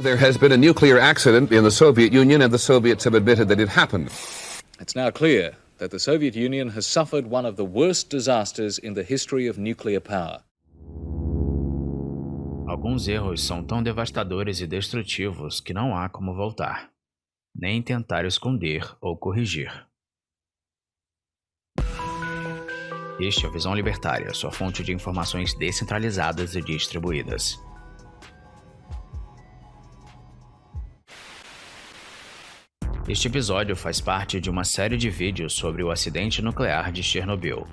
There has been a nuclear accident in the Soviet Union and the Soviets have admitted that it happened. It's now clear that the Soviet Union has suffered one of the worst disasters in the history of nuclear power. Alguns erros são tão devastadores e destrutivos que não há como voltar, nem tentar esconder ou corrigir. Este é a Visão Libertária, sua fonte de informações descentralizadas e distribuídas. Este episódio faz parte de uma série de vídeos sobre o acidente nuclear de Chernobyl.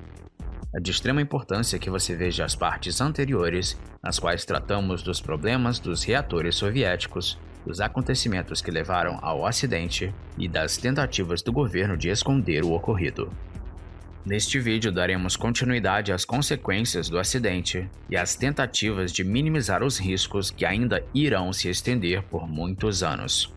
É de extrema importância que você veja as partes anteriores, nas quais tratamos dos problemas dos reatores soviéticos, dos acontecimentos que levaram ao acidente e das tentativas do governo de esconder o ocorrido. Neste vídeo daremos continuidade às consequências do acidente e às tentativas de minimizar os riscos que ainda irão se estender por muitos anos.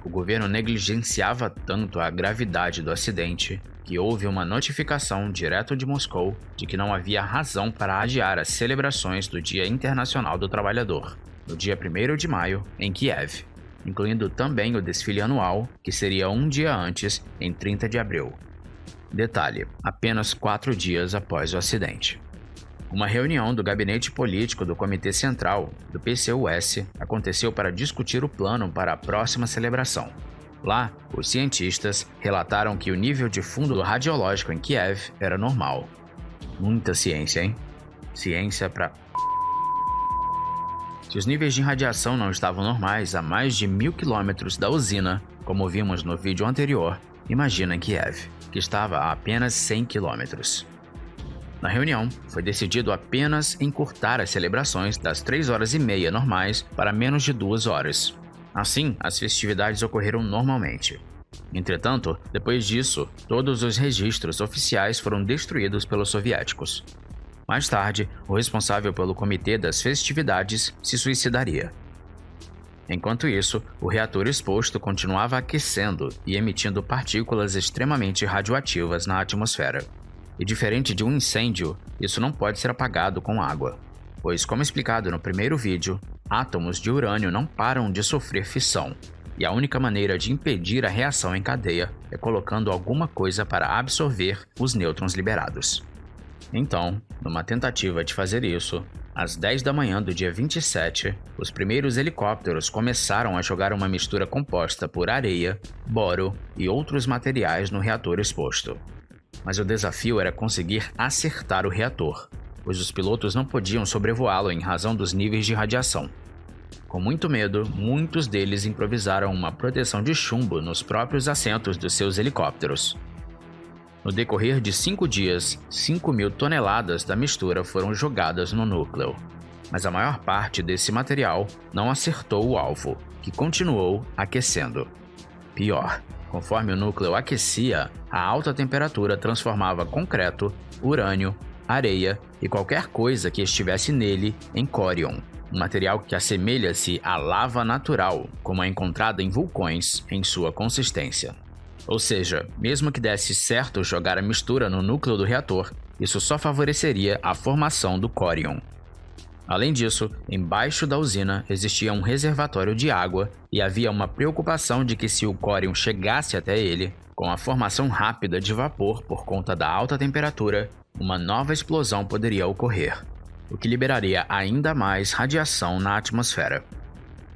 O governo negligenciava tanto a gravidade do acidente que houve uma notificação direto de Moscou de que não havia razão para adiar as celebrações do Dia Internacional do Trabalhador, no dia 1º de maio, em Kiev, incluindo também o desfile anual, que seria um dia antes, em 30 de abril. Detalhe: apenas 4 dias após o acidente. Uma reunião do gabinete político do Comitê Central, do PCUS, aconteceu para discutir o plano para a próxima celebração. Lá, os cientistas relataram que o nível de fundo radiológico em Kiev era normal. Muita ciência, hein? Ciência pra... Se os níveis de radiação não estavam normais a mais de 1000 quilômetros da usina, como vimos no vídeo anterior, imagina Kiev, que estava a apenas 100 quilômetros. Na reunião, foi decidido apenas encurtar as celebrações das 3h30 normais para menos de 2 horas. Assim, as festividades ocorreram normalmente. Entretanto, depois disso, todos os registros oficiais foram destruídos pelos soviéticos. Mais tarde, o responsável pelo comitê das festividades se suicidaria. Enquanto isso, o reator exposto continuava aquecendo e emitindo partículas extremamente radioativas na atmosfera. E diferente de um incêndio, isso não pode ser apagado com água, pois, como explicado no primeiro vídeo, átomos de urânio não param de sofrer fissão, e a única maneira de impedir a reação em cadeia é colocando alguma coisa para absorver os nêutrons liberados. Então, numa tentativa de fazer isso, às 10 da manhã do dia 27, os primeiros helicópteros começaram a jogar uma mistura composta por areia, boro e outros materiais no reator exposto. Mas o desafio era conseguir acertar o reator, pois os pilotos não podiam sobrevoá-lo em razão dos níveis de radiação. Com muito medo, muitos deles improvisaram uma proteção de chumbo nos próprios assentos dos seus helicópteros. No decorrer de 5 dias, 5.000 toneladas da mistura foram jogadas no núcleo, mas a maior parte desse material não acertou o alvo, que continuou aquecendo. Pior, conforme o núcleo aquecia, a alta temperatura transformava concreto, urânio, areia e qualquer coisa que estivesse nele em córion, um material que assemelha-se à lava natural, como é encontrada em vulcões em sua consistência. Ou seja, mesmo que desse certo jogar a mistura no núcleo do reator, isso só favoreceria a formação do córion. Além disso, embaixo da usina existia um reservatório de água e havia uma preocupação de que se o córion chegasse até ele, com a formação rápida de vapor por conta da alta temperatura, uma nova explosão poderia ocorrer, o que liberaria ainda mais radiação na atmosfera.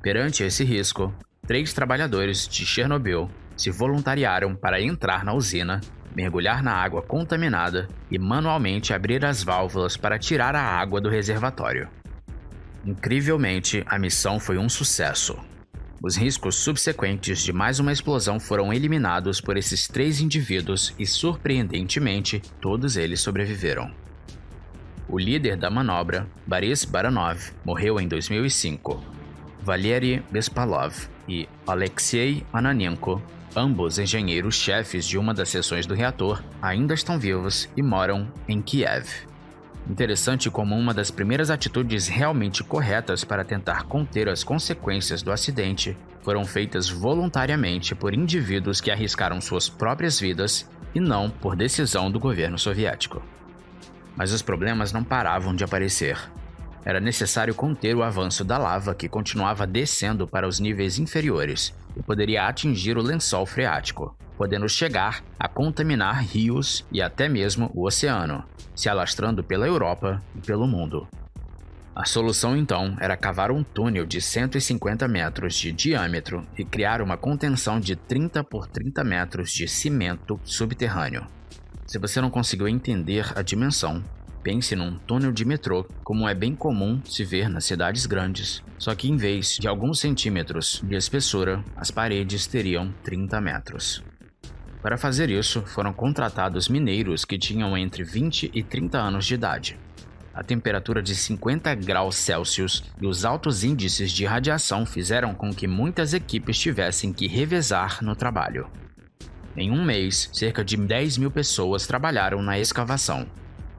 Perante esse risco, 3 trabalhadores de Chernobyl se voluntariaram para entrar na usina, mergulhar na água contaminada e manualmente abrir as válvulas para tirar a água do reservatório. Incrivelmente, a missão foi um sucesso. Os riscos subsequentes de mais uma explosão foram eliminados por esses 3 indivíduos e, surpreendentemente, todos eles sobreviveram. O líder da manobra, Boris Baranov, morreu em 2005. Valery Bespalov e Alexei Ananenko, ambos engenheiros-chefes de uma das seções do reator, ainda estão vivos e moram em Kiev. Interessante como uma das primeiras atitudes realmente corretas para tentar conter as consequências do acidente foram feitas voluntariamente por indivíduos que arriscaram suas próprias vidas e não por decisão do governo soviético. Mas os problemas não paravam de aparecer. era necessário conter o avanço da lava que continuava descendo para os níveis inferiores e poderia atingir o lençol freático, podendo chegar a contaminar rios e até mesmo o oceano, se alastrando pela Europa e pelo mundo. A solução então era cavar um túnel de 150 metros de diâmetro e criar uma contenção de 30 por 30 metros de cimento subterrâneo. Se você não conseguiu entender a dimensão, pense num túnel de metrô, como é bem comum se ver nas cidades grandes, só que em vez de alguns centímetros de espessura, as paredes teriam 30 metros. Para fazer isso, foram contratados mineiros que tinham entre 20 e 30 anos de idade. A temperatura de 50 graus Celsius e os altos índices de radiação fizeram com que muitas equipes tivessem que revezar no trabalho. Em um mês, cerca de 10 mil pessoas trabalharam na escavação.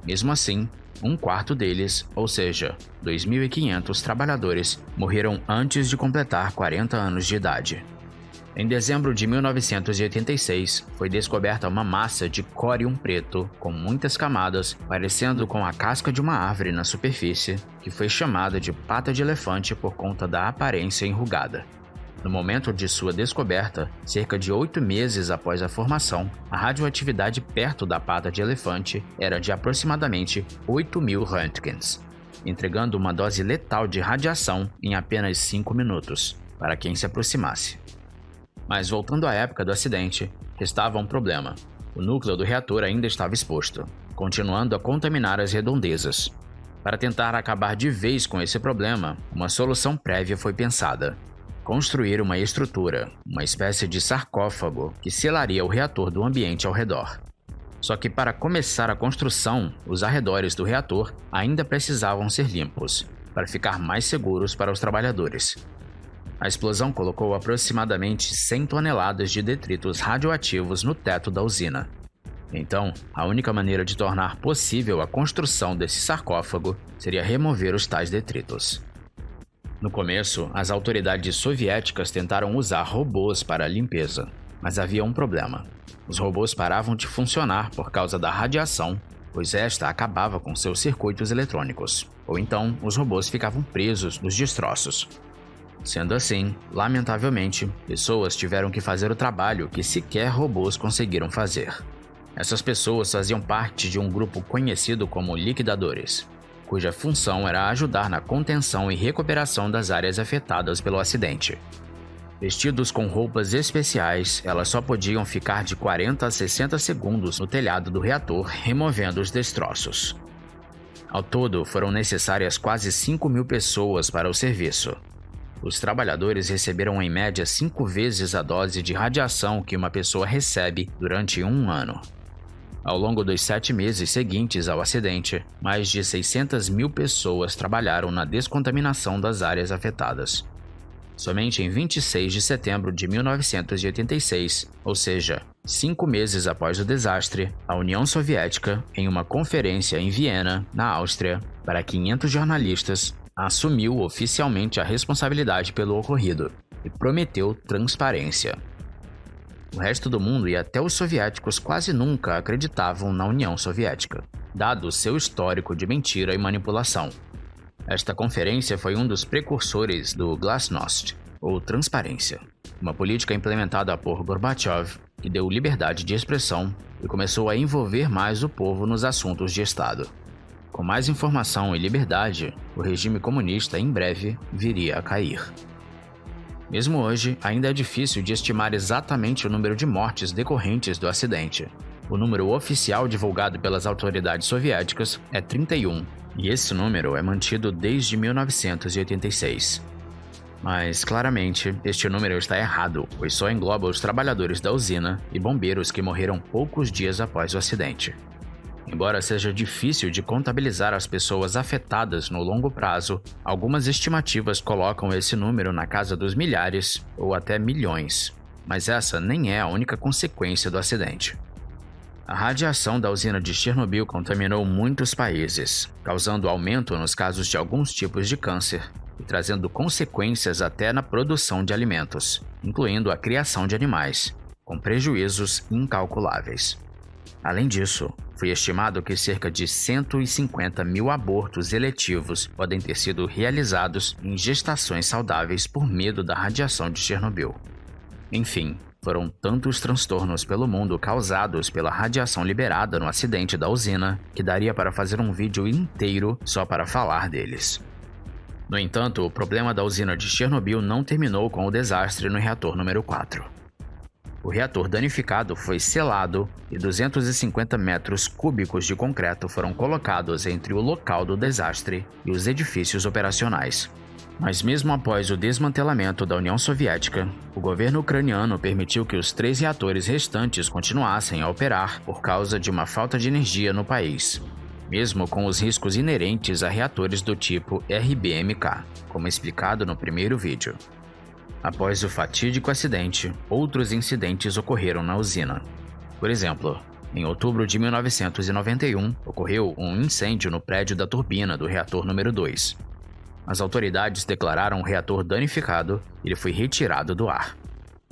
Mesmo assim, um quarto deles, ou seja, 2.500 trabalhadores, morreram antes de completar 40 anos de idade. Em dezembro de 1986, foi descoberta uma massa de córium preto com muitas camadas, parecendo com a casca de uma árvore na superfície, que foi chamada de pata de elefante por conta da aparência enrugada. No momento de sua descoberta, cerca de 8 meses após a formação, a radioatividade perto da pata de elefante era de aproximadamente 8.000 röntgens, entregando uma dose letal de radiação em apenas 5 minutos, para quem se aproximasse. Mas voltando à época do acidente, restava um problema. O núcleo do reator ainda estava exposto, continuando a contaminar as redondezas. Para tentar acabar de vez com esse problema, uma solução prévia foi pensada: construir uma estrutura, uma espécie de sarcófago que selaria o reator do ambiente ao redor. Só que para começar a construção, os arredores do reator ainda precisavam ser limpos, para ficar mais seguros para os trabalhadores. A explosão colocou aproximadamente 100 toneladas de detritos radioativos no teto da usina. Então, a única maneira de tornar possível a construção desse sarcófago seria remover os tais detritos. No começo, as autoridades soviéticas tentaram usar robôs para a limpeza, mas havia um problema. Os robôs paravam de funcionar por causa da radiação, pois esta acabava com seus circuitos eletrônicos, ou então os robôs ficavam presos nos destroços. Sendo assim, lamentavelmente, pessoas tiveram que fazer o trabalho que sequer robôs conseguiram fazer. Essas pessoas faziam parte de um grupo conhecido como liquidadores, cuja função era ajudar na contenção e recuperação das áreas afetadas pelo acidente. Vestidos com roupas especiais, elas só podiam ficar de 40 a 60 segundos no telhado do reator, removendo os destroços. Ao todo, foram necessárias quase 5.000 pessoas para o serviço. Os trabalhadores receberam em média 5 vezes a dose de radiação que uma pessoa recebe durante um ano. Ao longo dos 7 meses seguintes ao acidente, mais de 600.000 pessoas trabalharam na descontaminação das áreas afetadas. Somente em 26 de setembro de 1986, ou seja, 5 meses após o desastre, a União Soviética, em uma conferência em Viena, na Áustria, para 500 jornalistas, assumiu oficialmente a responsabilidade pelo ocorrido e prometeu transparência. O resto do mundo e até os soviéticos quase nunca acreditavam na União Soviética, dado seu histórico de mentira e manipulação. Esta conferência foi um dos precursores do Glasnost, ou transparência, uma política implementada por Gorbachev que deu liberdade de expressão e começou a envolver mais o povo nos assuntos de Estado. Com mais informação e liberdade, o regime comunista em breve viria a cair. Mesmo hoje, ainda é difícil de estimar exatamente o número de mortes decorrentes do acidente. O número oficial divulgado pelas autoridades soviéticas é 31, e esse número é mantido desde 1986. Mas, claramente, este número está errado, pois só engloba os trabalhadores da usina e bombeiros que morreram poucos dias após o acidente. Embora seja difícil de contabilizar as pessoas afetadas no longo prazo, algumas estimativas colocam esse número na casa dos milhares ou até milhões. Mas essa nem é a única consequência do acidente. A radiação da usina de Chernobyl contaminou muitos países, causando aumento nos casos de alguns tipos de câncer e trazendo consequências até na produção de alimentos, incluindo a criação de animais, com prejuízos incalculáveis. Além disso, foi estimado que cerca de 150 mil abortos eletivos podem ter sido realizados em gestações saudáveis por medo da radiação de Chernobyl. Enfim, foram tantos transtornos pelo mundo causados pela radiação liberada no acidente da usina que daria para fazer um vídeo inteiro só para falar deles. No entanto, o problema da usina de Chernobyl não terminou com o desastre no reator número 4. O reator danificado foi selado e 250 metros cúbicos de concreto foram colocados entre o local do desastre e os edifícios operacionais. Mas mesmo após o desmantelamento da União Soviética, o governo ucraniano permitiu que os 3 reatores restantes continuassem a operar por causa de uma falta de energia no país, mesmo com os riscos inerentes a reatores do tipo RBMK, como explicado no primeiro vídeo. Após o fatídico acidente, outros incidentes ocorreram na usina. Por exemplo, em outubro de 1991, ocorreu um incêndio no prédio da turbina do reator número 2. As autoridades declararam o reator danificado e ele foi retirado do ar.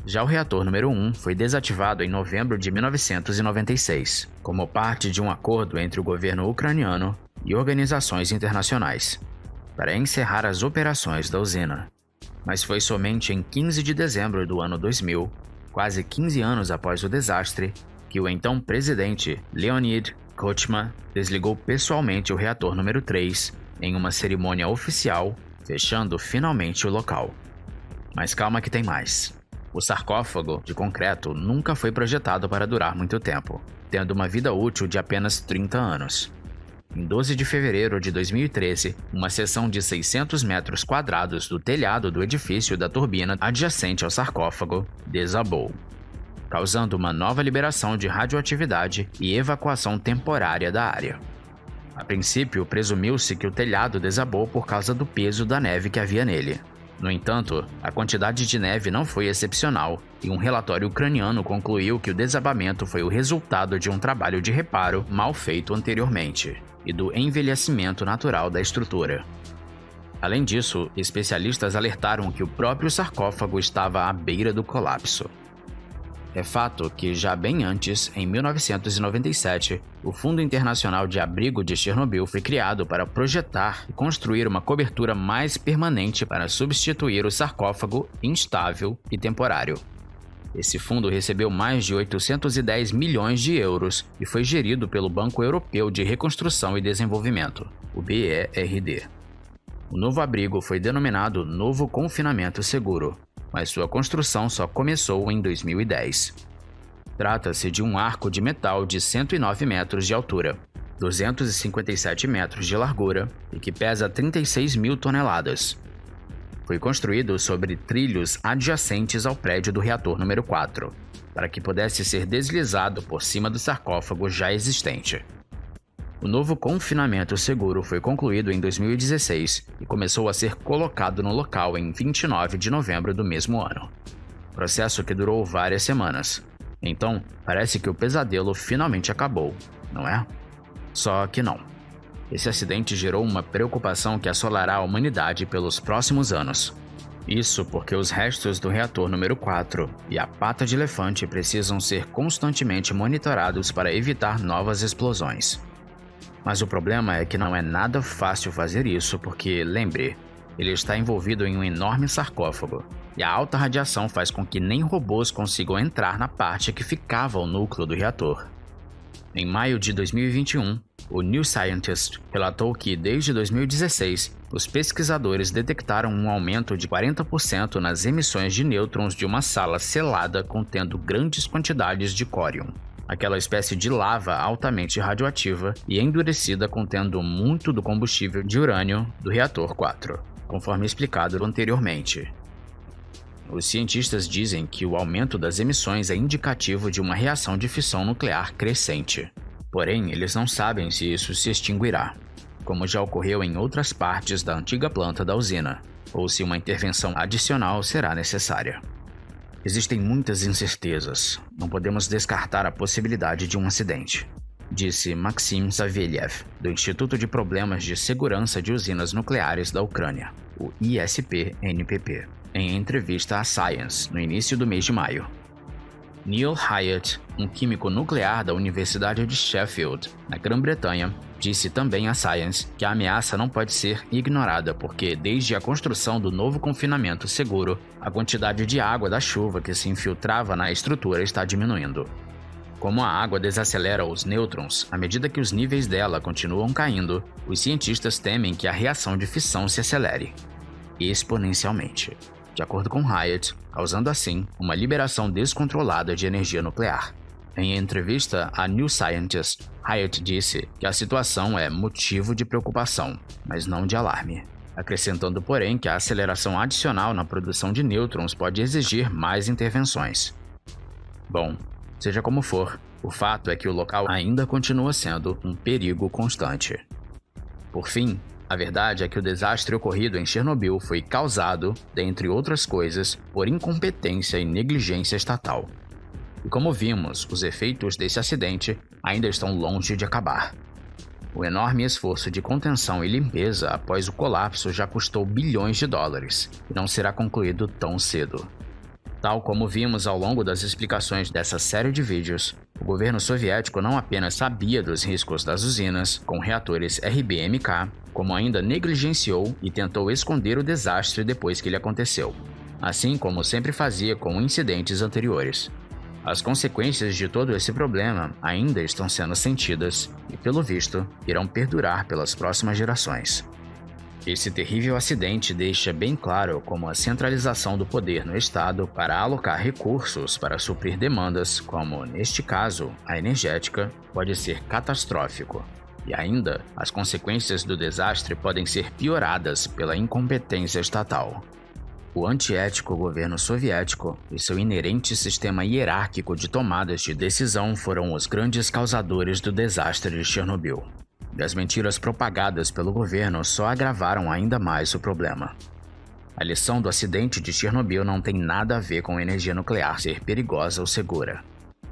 Já o reator número 1 foi desativado em novembro de 1996, como parte de um acordo entre o governo ucraniano e organizações internacionais, para encerrar as operações da usina. Mas foi somente em 15 de dezembro do ano 2000, quase 15 anos após o desastre, que o então presidente Leonid Kuchma desligou pessoalmente o reator número 3 em uma cerimônia oficial, fechando finalmente o local. Mas calma que tem mais. O sarcófago de concreto nunca foi projetado para durar muito tempo, tendo uma vida útil de apenas 30 anos. Em 12 de fevereiro de 2013, uma seção de 600 metros quadrados do telhado do edifício da turbina adjacente ao sarcófago desabou, causando uma nova liberação de radioatividade e evacuação temporária da área. A princípio, presumiu-se que o telhado desabou por causa do peso da neve que havia nele. No entanto, a quantidade de neve não foi excepcional e um relatório ucraniano concluiu que o desabamento foi o resultado de um trabalho de reparo mal feito anteriormente e do envelhecimento natural da estrutura. Além disso, especialistas alertaram que o próprio sarcófago estava à beira do colapso. É fato que, já bem antes, em 1997, o Fundo Internacional de Abrigo de Chernobyl foi criado para projetar e construir uma cobertura mais permanente para substituir o sarcófago instável e temporário. Esse fundo recebeu mais de 810 milhões de euros e foi gerido pelo Banco Europeu de Reconstrução e Desenvolvimento, o BERD. O novo abrigo foi denominado Novo Confinamento Seguro, mas sua construção só começou em 2010. Trata-se de um arco de metal de 109 metros de altura, 257 metros de largura e que pesa 36 mil toneladas. Foi construído sobre trilhos adjacentes ao prédio do reator número 4, para que pudesse ser deslizado por cima do sarcófago já existente. O novo confinamento seguro foi concluído em 2016 e começou a ser colocado no local em 29 de novembro do mesmo ano. Processo que durou várias semanas. Então, parece que o pesadelo finalmente acabou, não é? Só que não. Esse acidente gerou uma preocupação que assolará a humanidade pelos próximos anos. Isso porque os restos do reator número 4 e a pata de elefante precisam ser constantemente monitorados para evitar novas explosões. Mas o problema é que não é nada fácil fazer isso porque, lembre, ele está envolvido em um enorme sarcófago, e a alta radiação faz com que nem robôs consigam entrar na parte que ficava o núcleo do reator. Em maio de 2021, o New Scientist relatou que, desde 2016, os pesquisadores detectaram um aumento de 40% nas emissões de nêutrons de uma sala selada contendo grandes quantidades de córium, aquela espécie de lava altamente radioativa e endurecida contendo muito do combustível de urânio do reator 4, conforme explicado anteriormente. Os cientistas dizem que o aumento das emissões é indicativo de uma reação de fissão nuclear crescente. Porém, eles não sabem se isso se extinguirá, como já ocorreu em outras partes da antiga planta da usina, ou se uma intervenção adicional será necessária. Existem muitas incertezas. Não podemos descartar a possibilidade de um acidente, disse Maxim Savelyev, do Instituto de Problemas de Segurança de Usinas Nucleares da Ucrânia, o ISP-NPP, em entrevista à Science no início do mês de maio. Neil Hyatt, um químico nuclear da Universidade de Sheffield, na Grã-Bretanha, disse também à Science que a ameaça não pode ser ignorada porque, desde a construção do novo confinamento seguro, a quantidade de água da chuva que se infiltrava na estrutura está diminuindo. Como a água desacelera os nêutrons à medida que os níveis dela continuam caindo, os cientistas temem que a reação de fissão se acelere exponencialmente, de acordo com Hyatt, causando assim uma liberação descontrolada de energia nuclear. Em entrevista à New Scientist, Hyatt disse que a situação é motivo de preocupação, mas não de alarme, acrescentando, porém, que a aceleração adicional na produção de nêutrons pode exigir mais intervenções. Bom, seja como for, o fato é que o local ainda continua sendo um perigo constante. Por fim, a verdade é que o desastre ocorrido em Chernobyl foi causado, dentre outras coisas, por incompetência e negligência estatal. E como vimos, os efeitos desse acidente ainda estão longe de acabar. O enorme esforço de contenção e limpeza após o colapso já custou bilhões de dólares e não será concluído tão cedo. Tal como vimos ao longo das explicações dessa série de vídeos, o governo soviético não apenas sabia dos riscos das usinas com reatores RBMK, como ainda negligenciou e tentou esconder o desastre depois que ele aconteceu, assim como sempre fazia com incidentes anteriores. As consequências de todo esse problema ainda estão sendo sentidas e, pelo visto, irão perdurar pelas próximas gerações. Esse terrível acidente deixa bem claro como a centralização do poder no Estado para alocar recursos para suprir demandas, como, neste caso, a energética, pode ser catastrófico. E ainda, as consequências do desastre podem ser pioradas pela incompetência estatal. O antiético governo soviético e seu inerente sistema hierárquico de tomadas de decisão foram os grandes causadores do desastre de Chernobyl. E as mentiras propagadas pelo governo só agravaram ainda mais o problema. A lição do acidente de Chernobyl não tem nada a ver com energia nuclear ser perigosa ou segura.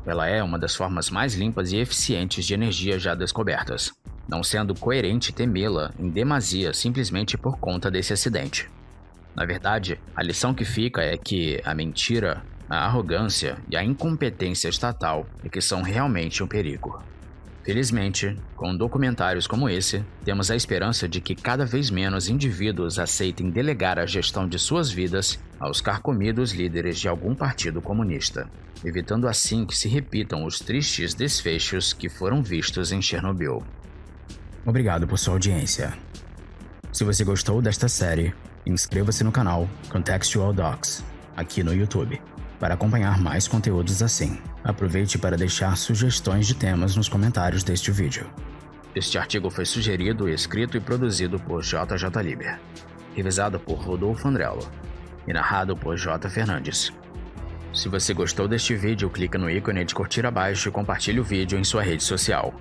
Ela é uma das formas mais limpas e eficientes de energia já descobertas, não sendo coerente temê-la em demasia simplesmente por conta desse acidente. Na verdade, a lição que fica é que a mentira, a arrogância e a incompetência estatal é que são realmente um perigo. Felizmente, com documentários como esse, temos a esperança de que cada vez menos indivíduos aceitem delegar a gestão de suas vidas aos carcomidos líderes de algum partido comunista, evitando assim que se repitam os tristes desfechos que foram vistos em Chernobyl. Obrigado por sua audiência. Se você gostou desta série, inscreva-se no canal Contextual Docs, aqui no YouTube, para acompanhar mais conteúdos assim. Aproveite para deixar sugestões de temas nos comentários deste vídeo. Este artigo foi sugerido, escrito e produzido por JJ Liber, revisado por Rodolfo Andrello e narrado por J. Fernandes. Se você gostou deste vídeo, clique no ícone de curtir abaixo e compartilhe o vídeo em sua rede social.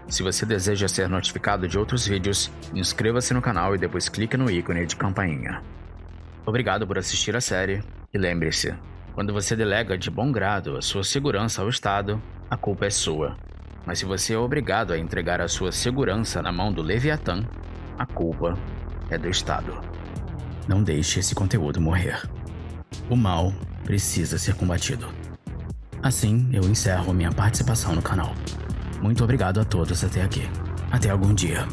Se você deseja ser notificado de outros vídeos, inscreva-se no canal e depois clique no ícone de campainha. Obrigado por assistir a série e lembre-se, quando você delega de bom grado a sua segurança ao Estado, a culpa é sua. Mas se você é obrigado a entregar a sua segurança na mão do Leviatã, a culpa é do Estado. Não deixe esse conteúdo morrer. O mal precisa ser combatido. Assim, eu encerro minha participação no canal. Muito obrigado a todos até aqui. Até algum dia.